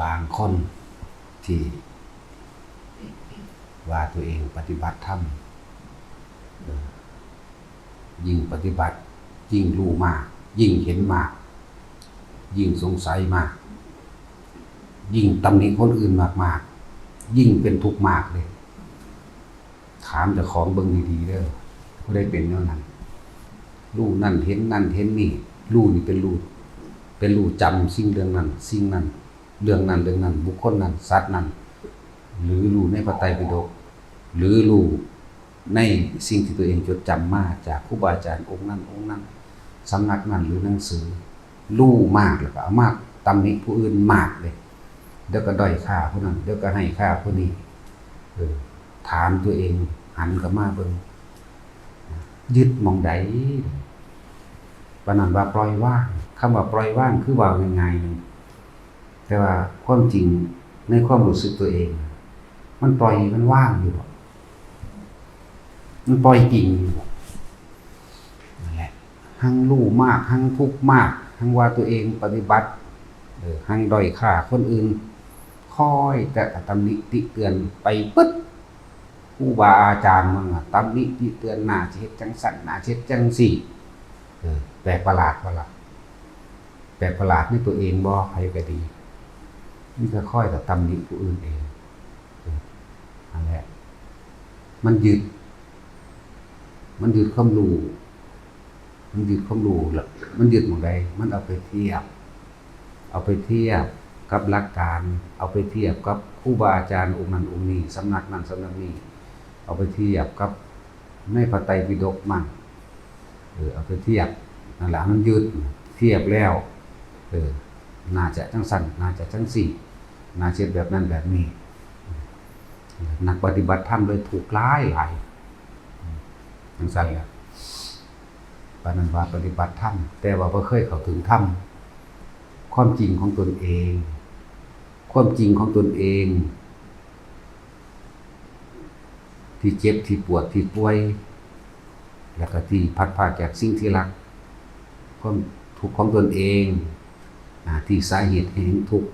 บางคนที่ว่าตัวเองปฏิบัติธรรมยิ่งปฏิบัติยิ่งรู้มากยิ่งเห็นมากยิ่งสงสัยมากยิ่งตำหนิคนอื่นมากๆยิ่งเป็นทุกข์มากเลยถามเจ้าของเบิ่งดีๆเด้อผู้ได้เป็นแนวนั้นรู้นั่นเห็นนั่นเห็นนี่รู้นี่เป็นรู้จำสิ่งเรื่องนั้นสิ่งนั้นเรื่องนั้นบุคคลนั้นสัตว์นั้นหรือรู้ในพระไตรปิฎกหรือรู้ในสิ่งที่ตัวเองจดจำมาจากครูบาอาจารย์องค์นั้นสำนักนั้นหรือหนังสือรู้มากแล้วก็เอามากตำหนิผู้อื่นมากเลยเดี๋ยวก็ด้อยค่าผู้นั้นเดี๋ยวก็ให้ค่าผู้นี้ถามตัวเองหันกลับมาเบิ่งยึดมองใดปานนั้นว่าปล่อยว่างคำว่าปล่อยว่างคือว่าง่ายๆแต่ว่าความจริงในความรู้สึกตัวเองมันปล่อยมันว่างอยู่มันปล่อยจริงนั่นแหละหั่งรู้มากหั่งทุกข์มากหั่งว่าตัวเองปฏิบัติหั่งด้อยค่าคนอื่นคอยแต่ตำหนิติเตือนไปปึ๊ดครูบาอาจารย์มันตำหนิติเตือนหน้าสิเฮ็ดจังสั่นหน้าสิเฮ็ดจังสี่แปลกประหลาดแปลกประหลาดในตัวเองบ่ใครก็ดีนี่ก็ค่อยแต่ตำหนิผู้อื่นเองนั่นแหละมันยึดความรู้มันยึดความรู้แล้วมันยึดหมองใดมันเอาไปเทียบกับหลักการเอาไปเทียบกับครูบาอาจารย์องค์นั้นองค์นี้สำนักนั้นสำนักนี้เอาไปเทียบกับในพระไตรปิฎกมั่งเอาไปเทียบนั่นแหละมันยึดเทียบแล้วน่าจะจังสั่นน่าจะจังสี่น่าเช็ดแบบนั้นแบบนี้นักปฏิบัติธรรมเลยถูกหลายจังสั่นแหละปานนั้นว่าปฏิบัติธรรมแต่ว่าบ่เคยเข้าถึงธรรมความจริงของตนเองที่เจ็บที่ปวดที่ป่วยแล้วก็ที่พัดพาจากสิ่งที่รักความทุกข์ของตนเองที่สาเหตุแห่งทุกข์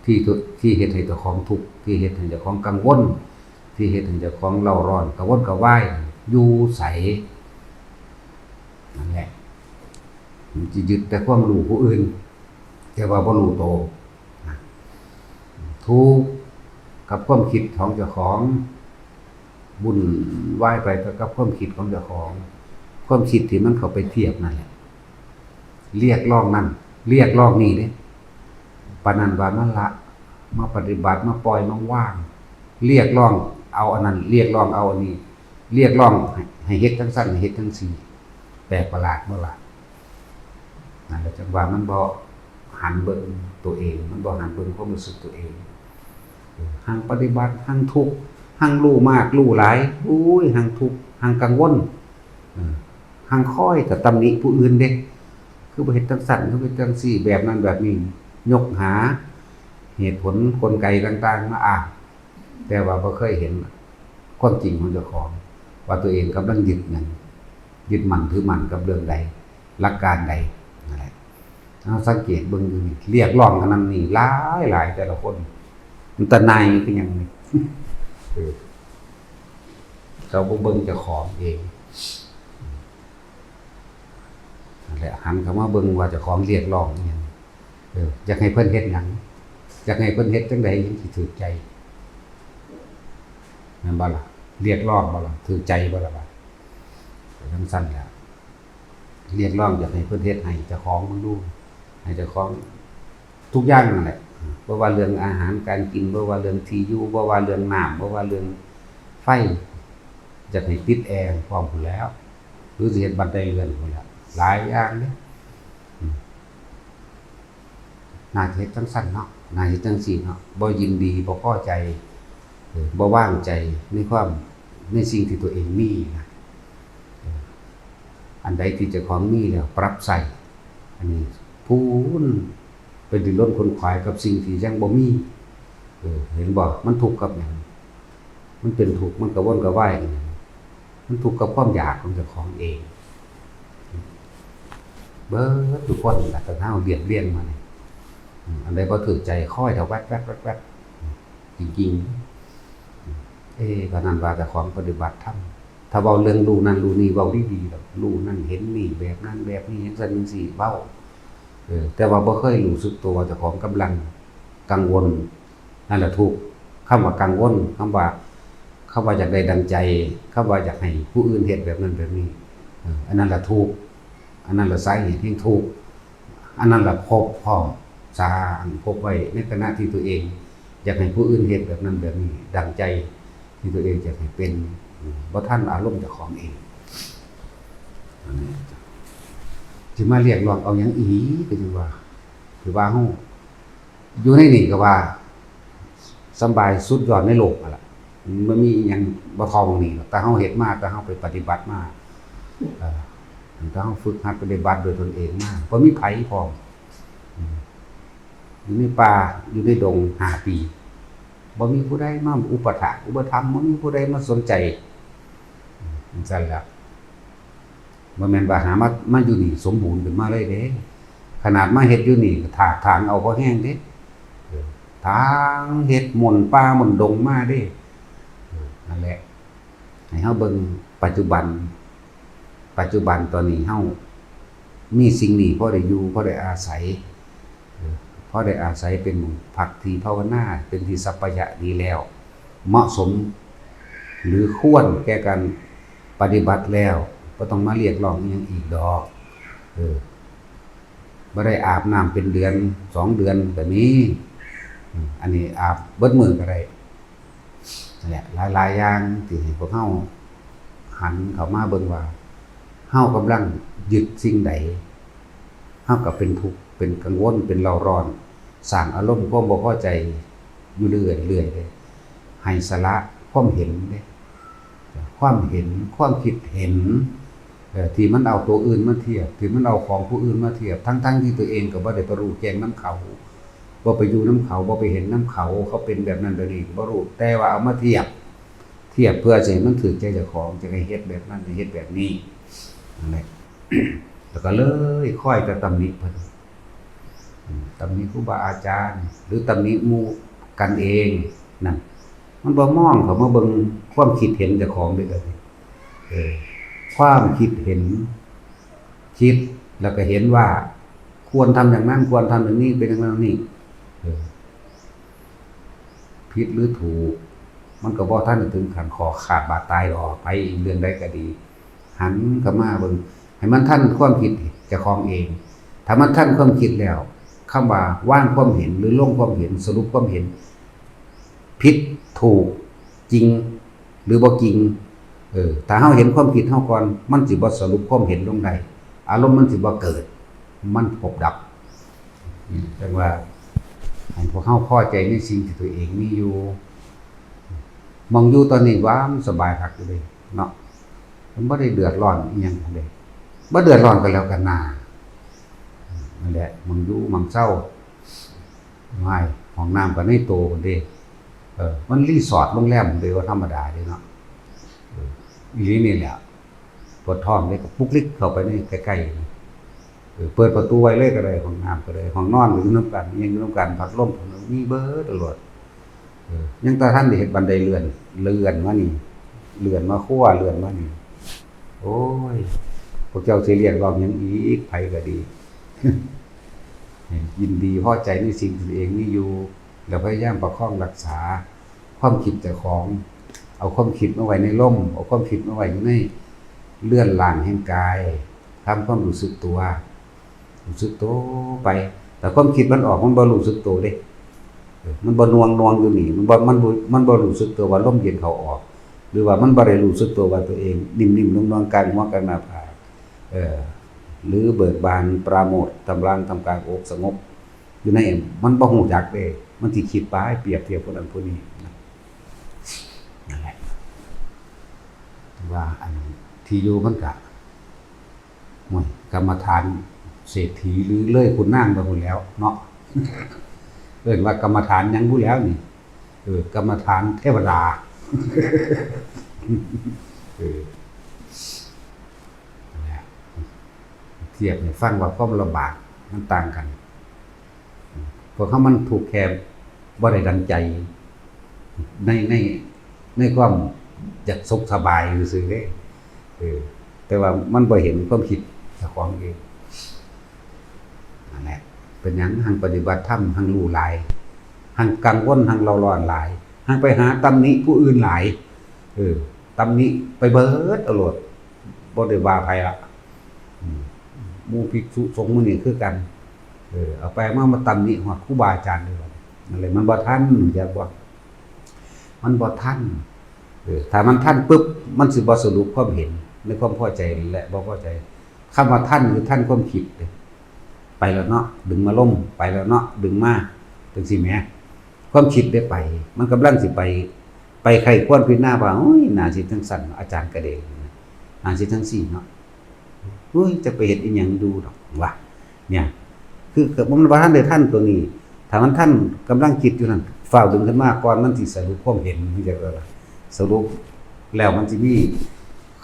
ที่เหตุให้เจ้าของทุกข์ที่เหตุให้เจ้าของกังวลที่เหตุให้เจ้าของเล่าร้อนกระวนกระวายอยู่ใสนั่นแหละมันจะยึดแต่ความรู้ผู้อื่นแต่ว่าบ่รู้โตทุกข์กับความคิดของเจ้าของบุญไหว้ไปกับความคิดของเจ้าของความคิดที่มันเข้าไปเทียบนั่นแหละเรียกร้องนั่นเรียกร้องนี่เด้ปานนั้นว่ามันละมาปฏิบัติมาปล่อยมาว่างเรียกร้องเอาอันนั้นเรียกร้องเอาอันนี้เรียกร้องให้เฮ็ดทั้งสั้นให้เฮ็ดทั้งสี่แปลกประหลาดเมื่อไหร่นั่นแหละจังว่ามันบ่หันเบิ่งตัวเองมันบ่หันเบิ่งความรู้สึกตัวเองหั่งปฏิบัติหั่งทุกข์หั่งรู้มากรู้หลายอุ้ยหั่งทุกข์หั่งกังวลหั่งคอยแต่ตำหนิผู้อื่นเด้คือบ่เฮ็ดจังซั่นคือเฮ็ดจังซี่แบบนั้นแบบนี้ยกหาเหตุผลกลไกต่างๆมาอ้างแต่ว่าบ่เคยเห็นความจริงของเจ้าของว่าตัวเองกำลังยึดมั่นถือมั่นกับเรื่องใดหลักการใดนั่นแหละเอาสังเกตเบิ่งอยู่นี่เรียกร้องกันนั้นนี่หลายแต่ละคนมันตะนายคือหยังนี่เขาบ่เบิ่งเจ้าของเองนั่นแหละหันเข้ามาเบิ่งว่าเจ้าของเรียกร้องอีหยังอยากให้เพิ่นเฮ็ดหยังอยากให้เพิ่นเฮ็ดจังได๋สิถูกใจนั่นบ่ล่ะเรียกร้องบ่ล่ะถูกใจบ่ล่ะจังซั่นแหละเรียกร้องอยากให้เพิ่นเฮ็ดให้เจ้าของมันดูให้เจ้าของทุกอย่างนั่นแหละบ่ว่าเรื่องอาหารการกินบ่ว่าเรื่องที่อยู่บ่ว่าเรื่องน้ำบ่ว่าเรื่องไฟอยากให้ติดแอร์พร้อมพุ่นแล้วหรือสิเฮ็ดบันไดเลื่อนพุ่นแล้วหลายอย่างเด้น่าจะเฮ็ดจังซั่นเนาะน่าเฮ็ดจังซี่เนาะบ่ยินดีบ่พอใจบ่วางใจในสิ่งที่ตัวเองมีนะอันใดที่เจ้าของมีแล้วปรับใส่อันนี้พูนไปดิ้นรนขนขวายกับสิ่งที่ยังบ่มีเห็นบ่มันทุกข์กับหยังมันเป็นทุกข์มันกระวนกระวายมันทุกข์กับความอยากของเจ้าของเองเบิดทุกคนล่ะแต่เฮาเรียนมานี่ อันใดบ่ถูกใจค่อยเถาแวดจริงๆก็นั่นว่าแต่ของปฏิบัติธรรมถ้าเว้าเรื่องรู้นั่นรู้นี่เว้าดีๆดอกรู้นั่นเห็นนี่แบบนั้นแบบนี้จังซั่นจังซี่เว้าแต่ว่าบ่เคยรู้สึกตัวว่าเจ้าของกำลังกังวลนั่นแหละทุกข์คำว่ากังวลคำว่าอยากได้ดังใจคำว่าอยากให้ผู้อื่นเฮ็ดแบบนั้นแบบนี้อันนั้นละทุกข์อันนั้นละสาเหตุแห่งทุกข์อันนั้นละพบพร้อมสร้างพบไว้ในขณะที่ตัวเองอยากให้ผู้อื่นเฮ็ดแบบนั้นแบบนี้ดังใจที่ตัวเองอยากให้เป็นบ่ทันอารมณ์เจ้าของเองสิมาเรียกร้องเอาหยังอีก็คือว่าเฮาอยู่ในนี่ก็ว่าสำบายสุดยอดในโลกนั่นล่ะมันมีหยังบ่ทอมนี่หรอกแต่เฮาเฮ็ดมาแต่เฮาไปปฏิบัติมาแต่เฮาฝึกหัดปฏิบัติโดยตนเองมาบ่มีไผพร้อมอยู่ในป่าอยู่ในดง5 ปีบ่มีผู้ใดมาอุปถัมภ์อุปถัมภ์บ่มีผู้ใดมาสนใจจังซั่นแหละบ่แม่นว่าหามาอยู่นี่สมบูรณ์ขึ้นมาเลยเด้ขนาดมาเฮ็ดอยู่นี่ก็ถากถางเอาพอแห้งเด้ทางเฮ็ดหม่นป่าหม่นดงมาเด้นั่นแหละให้เฮาเบิ่งปัจจุบันตอนนี้เฮามีสิ่งนี้พอได้อยู่พอได้อาศัยเป็นผักที่ภาวนาเป็นที่สัพพยะดีแล้วเหมาะสมหรือควรแก่การปฏิบัติแล้วบ่ต้องมาเรียกร้องอีหยังอีกดอกบ่ได้อาบน้ำเป็นเดือน2 เดือนก็มีอันนี้อาบเบิดมื้อก็ได้นั่นแหละหลายๆอย่างที่พวกเฮาหันเข้ามาเบิ่งว่าเฮากำลังยึดสิ่งใดเฮาก็เป็นทุกข์เป็นกังวลเป็นเร่าร้อนสร้างอารมณ์ความบ่พอใจอยู่เรื่อยเลยให้สละความเห็นเด้ความคิดเห็นที่มันเอาตัวอื่นมาเทียบที่มันเอาของผู้อื่นมาเทียบทั้งที่ตัวเองก็บ่ได้ไปรู้แจ้งนำเขาบ่ไปอยู่นำเขาบ่ไปเห็นนำเขาเป็นแบบนั้นแบบนี้บ่รู้แต่ว่าเอามาเทียบเพื่อสิให้มันถูกใจเจ้าของจะให้เฮ็ดแบบนั้นให้เฮ็ดแบบนี้นั่นแหละ แล้วก็เลยค่อยจะตำหนิเพิ่นตำหนิครูบาอาจารย์หรือตำหนิหมู่กันเองนั่นมันบ่มองเข้ามาเบิ่งความคิดเห็นเจ้าของด้วยกันความคิดเห็นคิดแล้วก็เห็นว่าควรทำอย่างนั้นควรทำอย่างนี้เป็นอย่างนั้นนี่ผิดหรือถูกมันก็บ่ทันถึงขั้นคอขาดบาดตายดอกไปอีกเรื่องใดก็ดีหันเข้ามาเบิ่งให้มันทันความคิดเจ้าของเองถ้ามันทันความคิดแล้วคำว่าว่างความเห็นหรือลงความเห็นสรุปความเห็นผิดถูกจริงหรือบ่จริงถ้าเฮาเห็นความคิดเฮาก่อนมันสิบ่สรุปความเห็นลงได้อารมณ์มันสิบ่เกิดมันพบดับจังว่าให้พวกเฮาพอใจในสิ่งที่ตัวเองมีอยู่มองอยู่ตอนนี้ว่ามันสบายคักอยู่เลยเนาะมันบ่ได้เดือดร้อนอีหยังเลยบ่เดือดร้อนกันแล้วกันนานั่นแหละมองอยู่มองเศร้าไม่ห้องน้ำก็ในโตพุ่นเด้มันรีสอร์ทโรงแรมเด้ว่าธรรมดาเด้เนาะอีหลีนี่แหละปวดท้องเลยก็ปุกลิกเข้าไปในใกล้ๆเปิดประตูไว้เลยก็ได้ห้องน้ำก็ได้ห้องนอนอยู่นำกันยังอยู่นำกันพัดลมมีเบิดตลอดยังตาท่านได้เฮ็ดบันไดเลื่อนมานี่เลื่อนมาครัวเลื่อนมานี่โอ้ยพวกเจ้าสิเรียกร้องหยังอีกไผก็ดี ยินดีพอใจในสิ่งที่ตัวเองมีอยู่แล้วพยายามประคองรักษาความคิดเจ้าของเอาความคิดมาไว้ในร่มเอาความคิดมาไว้อยู่ในเลื่อนล่างแห่งกายทำความรู้สึกตัวไปแต่ความคิดมันออกมันบ่รู้สึกตัวเด้มันบ่นวงอยู่นี่มันบ่รู้สึกตัวว่าลมเย็นเข้าออกหรือว่ามันบ่ได้รู้สึกตัวว่าตัวเองนิ่มๆนวลๆกลางหัวกลางหน้าผากหรือเบิกบานปราโมทย์ทำกลางอกสงบอยู่ในมันบ่ฮู้จักเด้มันสิคิดไปเปรียบเทียบคนนั้นผู้นี้นั่นแหละว่าอันที่อยู่มันก็กรรมฐานเศรษฐีหรือเลื่อยคุณนางไปหมดแล้วเนาะเอิ้นว่ากรรมฐานยังรู้แล้วนี่กรรมฐานเทวดาเทียบให้ฟังว่าความลำบากมันต่างกัน พวกเขามันถูกแคบบ่ได้ดังใจในความอยากสุขสบายซื่อๆเด้แต่ว่ามันบ่เห็นความคิดเจ้าของเองนั่นแหละเป็นหยังหังปฏิบัติธรรมหังรู้หลายหังกังวลหังเราร้อนหลายหังไปหาตำหนิผู้อื่นหลายตำหนิไปเบิดเอาโลดบ่ได้ว่าไผละหมู่ภิกษุสงฆ์มื้อนี้คือกันเอาไปมาตำหนิฮอดครูบาอาจารย์ด้วยนั่นแหละมันบ่ทันอยากบ่มันบ่ทันถ้ามันทันปุ๊บมันสิบ่สรุปความเห็นในความพอใจและบ่พอใจคำว่าทันคือทันความคิดไปแล้วเนาะดึงมาล่มไปแล้วเนาะดึงมาจังซี่แหมความคิดได้ไปมันกำลังสิไปใครควรพิจารณาว่าโอ้ยน่าสิจังซั่นอาจารย์ก็ได้น่าสิจังซี่เนาะโอ้ยจะไปเฮ็ดอีหยังดูดอกว่าเนี่ยคือมันบ่ทันได้ทันตัวนี้ถ้ามันทันกำลังคิดอยู่นั่นฝ้าวดึงขึ้นมาก่อนมันสิสรุปความเห็นมันจะสรุปแล้วมันสิมี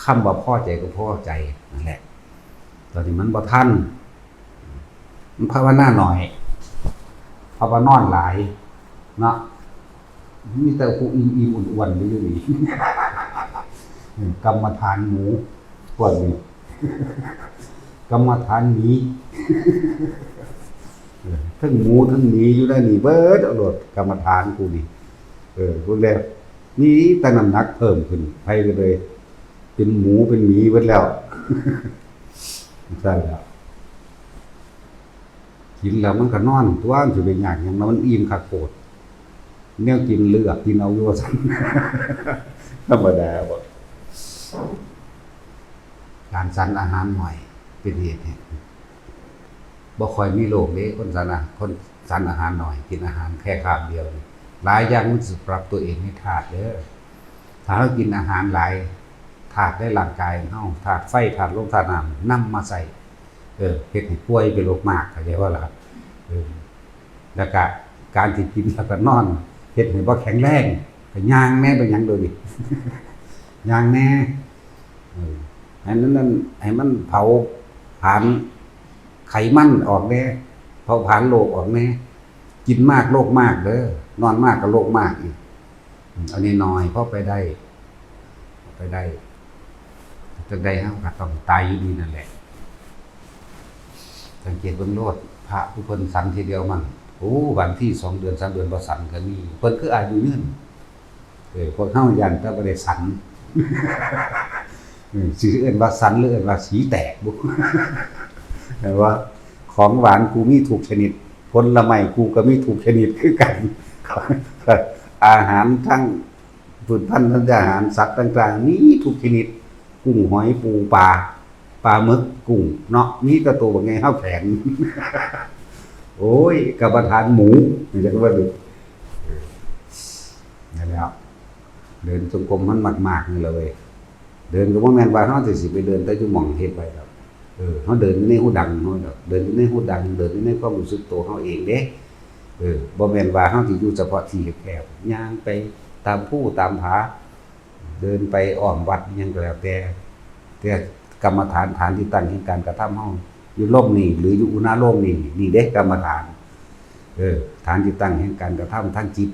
คำว่าพอใจกับพอใจนั่นแหละตอนนี้มันบ่ทันมันภาวนาหน่อยภาวนอนหลายเนาะมีแต่ผู้อิ่มๆอ้วนๆอยู่นี่กรรมฐานหมูพวกนี้กรรมฐานหมีทั้งหมูทั้งหมีอยู่ได้นี่เบิดเอาโลดกรรมฐานกูนี่พวกแล้วนี่แต่น้ำหนักเพิ่มขึ้นไปเลยเป็นหมูเป็นหมีเบิดแล้วใช่แล้วกินแล้วมันก็นอนตัวมันสิเป็นหยังหยังมันอิ่มคักโพดแนวกินเลือกกินเอาอยู่ว่าซั่นธรรมดาบ่การสั่นอาหารหน่อยเป็นเหตุเนี่ยบ่ค่อยมีโรคเด้คนสั่นอาหารหน่อยกินอาหารแค่คาบเดียวนี่หลายอย่างมันสิปรับตัวเองให้ธาตุเด้อถ้าเรากินอาหารหลายธาตุในร่างกายเฮาธาตุไฟธาตุลมธาตุน้ำนำมาใส่เฮ็ดให้ป่วยเป็นโรคมากเข้าใจว่าล่ะแล้วก็การที่กินแล้วก็นอนเฮ็ดให้บ่แข็งแรงก็ย่างแน่เป็นหยังโดยนี่ย่างแน่อันนั้นให้มันเผาผลาญไขมันออกแน่เผาผลาญโรคออกแน่กินมากโรคมากเด้อนอนมากก็โรคมากอีกอันนี้น้อยพอไปได้จังได๋เฮาก็ต้องตายอยู่ดีนั่นแหละสังเกตเบิ่งโลดพระผู้เพิ่นสันทีเดียวมันโอ้วันที่2เดือน3เดือนบ่สันก็มีเพิ่นคืออายุยืนพวกเฮายันแต่บ่ได้สันสิเอิ้นว่าสันหรือเอิ้นว่าสีแตกบ่แต่ว่าของหวานกูมีทุกชนิดผลไม้กูก็มีทุกชนิดคือกันอาหารทั้งพืชพันธุ์ทั้งอาหารสัตว์ต่างๆมีทุกชนิดกุ้งหอยปูปลาหมึกกุ้งเนาะมีกระตัวว่าไงเฮาแขนโอ้ยกรรมฐานหมูนี่จะว่าดูนั่นแหละเดินจงกรมมันมากๆนี่เลยเดินก็บ่แม่นว่าเฮาสิไปเดินแต่อยู่หม่องเฮ็ดไว้ดอกเฮาเดินในหูดังเฮาดอกเดินในหูดังเดินในความรู้สึกตัวเฮาเองเด้บ่แม่นว่าเฮาสิอยู่เฉพาะที่แคบๆย่างไปตามภูตามผาเดินไปอ้อมวัดหยังก็แล้วแต่กรรมฐานที่ตั้งแห่งการกระทำเฮาอยู่ลมนี่หรืออยู่อุณาโลมนี่เด้กรรมฐานฐานที่ตั้งแห่งการกระทำทั้งจิต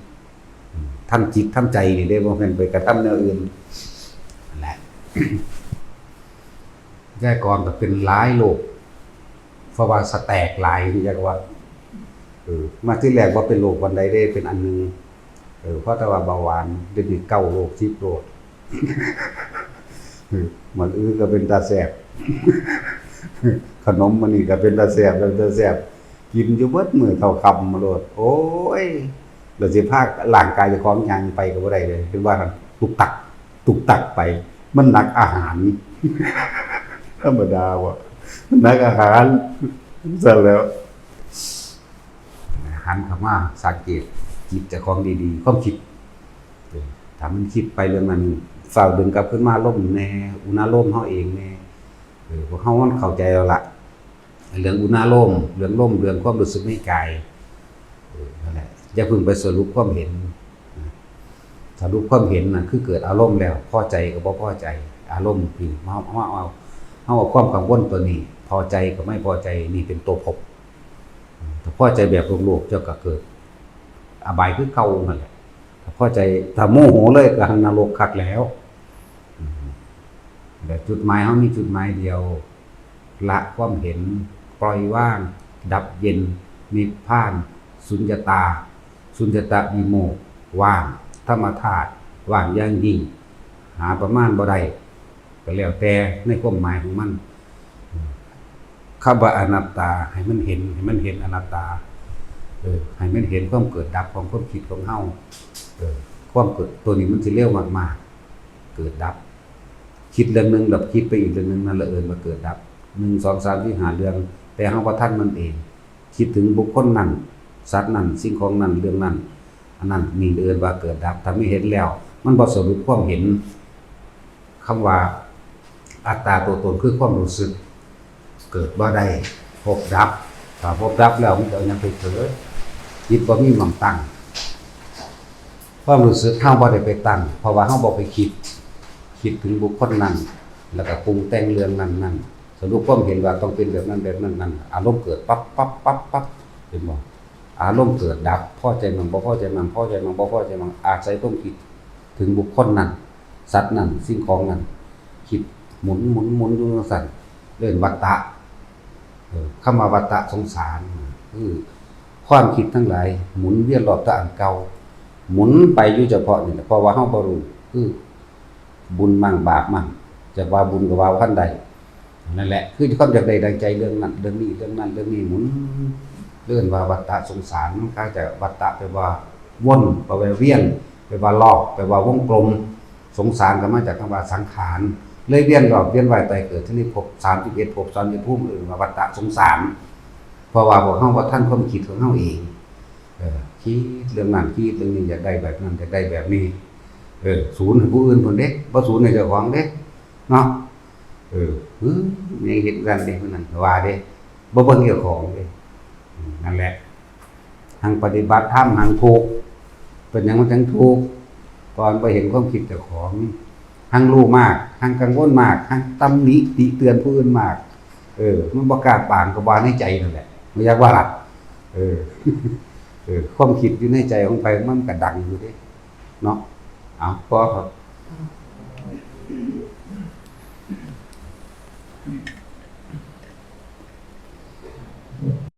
ทั้งใจนี่เด้บ่แม่นไปกระทำแนวอื่นนั่นแหละแต่ก่อนก็เป็นหลายโรคเพราะว่าสแตกหลายที่จักว่ามาที่แรกว่าเป็นโรควันใดได้เป็นอันนึงเพราะแต่ว่าเบาหวานเดี๋ยวนี้9โรค10โรคมันก็เป็นตาแสบขนมมันนี่ก็เป็นตาแสบกินอยู่เบิดมื้อเท่าค่ำมาโลดโอ้ยแล้วสิพาร่างกายเจ้าของย่างไปก็บ่ได้เลยคือว่าตุกตักไปมันหนักอาหารธรรมดาว่ะหนักอาหารซะแล้วหันเข้ามาสังเกตจิตเจ้าของดีๆความคิดถ้ามันคิดไปเรื่องนั้นฝ้าวดึงกลับขึ้นมาลมแน่อุณาโลมเฮาเองแน่พวกเฮามันเข้าใจแล้วล่ะเรื่องอุณาโลมเรื่องลมเรื่องความรู้สึกในกายนั่นแหละอย่าเพิ่งไปสรุปความเห็นสรุปความเห็นน่ะคือเกิดอารมณ์แล้วพอใจกับบ่พอใจอารมณ์พี่เฮาเอาความกังวลตัวนี้พอใจกับไม่พอใจนี่เป็นตัวภพ พอใจแบบโลภเจ้าก็เกิดอบายคือเก่านั่นแหละถ้าพอใจถ้าโมโหเลยก็นรกคักแล้วแต่จุดหมายเฮามีจุดหมายเดียวละความเห็นปล่อยว่างดับเย็นนิพพานสุญญตาสุญญตาวิโมกข์ว่างธรรมธาตุว่างอย่างยิ่งหาประมาณบ่ได้ก็แล้วแต่ในความหมายของมันคำว่าอนัตตาให้มันเห็นอนัตตาให้มันเห็นความเกิดดับของความคิดของเฮาความเกิดตัวนี้มันสิเร็วมากๆเกิดดับคิดเรื่องนึงดับคิดไปอีกเรื่องนึงนั่นละมาเกิดดับ1 2 3 4 5เรื่องแต่เฮาบ่ทันมันเองคิดถึงบุคคลนั้นสัตว์นั้นสิ่งของนั้นเรื่องนั้นอันนั้นนี่ว่าเกิดดับถ้าไม่เห็นแล้วมันบ่สรุปความเห็นคำว่าอัตตาตัวตนคือความรู้สึกเกิดบ่ได้พบดับถ้าพบดับแล้วมันจะยังไปเกิดจิตบ่มีหม่องตั้งความรู้สึกเฮาบ่ได้ไปตั้งเพราะว่าเฮาบ่ไปคิดถึงบุคคลนั้นแล้วก็ปรุงแต่งเรื่องนั้นสรุปความเห็นว่าต้องเป็นแบบนั้นนั่นอารมณ์เกิดปั๊บเห็นบ่อารมณ์เกิดดับพอใจมั่งบ่พอใจมั่งพอใจมั่งบ่พอใจมั่งอาศัยความคิดถึงบุคคลนั้นสัตว์นั้นสิ่งของนั้นคิดหมุนอยู่จังซั่นเรื่องวัฏฏะคำว่าวัฏฏะสงสารคือความคิดทั้งหลายหมุนเวียนรอบแต่อันเก่าหมุนไปอยู่เฉพาะนี่เพราะว่าเฮาบ่รู้คือบุญมั่งบาปมั่งจะว่าบุญก็ว่าคันใดนั่นแหละคือความอยากได้ดังใจเรื่องนั้นเรื่องนี้เรื่องนั้นเรื่องนี้หมุนเรื่องว่าวัฏฏะสงสารมันก็จะวัฏฏะแปลว่าวนแปลว่าเวียนแปลว่ารอบแปลว่าวงกลมสงสารก็มาจากคำว่าสังขารเลยเวียนรอบเวียนว่ายตายเกิดที่นี่ภพ31ภพ30ภูมิว่าวัฏฏะสงสารเพราะว่าพวกเฮาว่าท่านความคิดของเฮาเองคิดเรื่องนั้นคิดเรื่องนี้อยากได้แบบนั้นอยากได้แบบนี้ศูนย์ให้ผู้อื่นพุ่นเด้บ่ศูนย์ให้เจ้าของเด้เนาะยังเห็นกันเด้เพิ่นนั่นว่าเด้บ่เบิ่งเจ้าของเด้นั่นแหละทางปฏิบัติธรรมทางทุกข์เป็นหยังมันจังทุกข์ตอนไปเห็นความคิดเจ้าของทางรู้มากทางกังวลมากทางตำหนิติเตือนผู้อื่นมากมันบ่กล้าปานก็ว่าในใจนั่นแหละบ่อยากว่าล่ะความคิดอยู่ในใจของไปมันก็ดังอยู่เด้เนาะเอาพอครับ